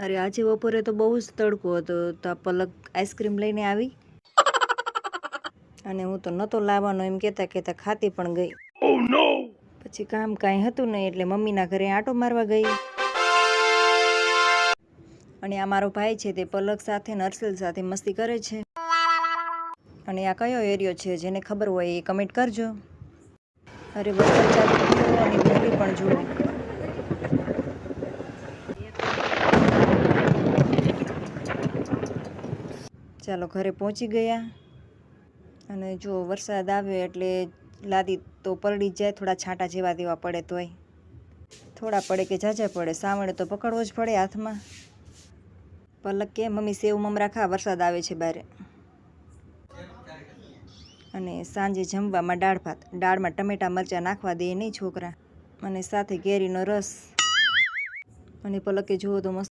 અરે આજે બપોરે તો બહુ જ તડકો હતો તો પલક આઈસ્ક્રીમ લઈને આવી અને હું તો નહોતો લાવવાનો એમ કહેતા ખાતી પણ ગઈ. પછી કામ કાંઈ હતું નહીં એટલે મમ્મીના ઘરે આંટો મારવા ગઈ. અને આ મારો ભાઈ છે તે પલક સાથે ને હર્ષલ સાથે મસ્તી કરે છે. અને આ કયો એરિયો છે જેને ખબર હોય એ કમેન્ટ કરજો. અરે વરસાદ ચાલુ થયો અને ઠંડી પણ જુઓ. ચાલો ઘરે પહોંચી ગયા અને જો વરસાદ આવ્યો એટલે લાદી તો પલળી જાય, થોડા છાંટા જેવા દેવા પડે તોય થોડા પડે કે ઝાઝા પડે, સાવણે તો પકડવો જ પડે હાથમાં. પલક કે મમ્મી સેવ મમરા ખા, વરસાદ આવે છે બારે. અને સાંજે જમવામાં દાળ ભાત, દાળમાં ટમેટા મરચાં નાખવા દે નહીં છોકરા, અને સાથે કેરીનો રસ. અને પલકે જુઓ તો મસ્ત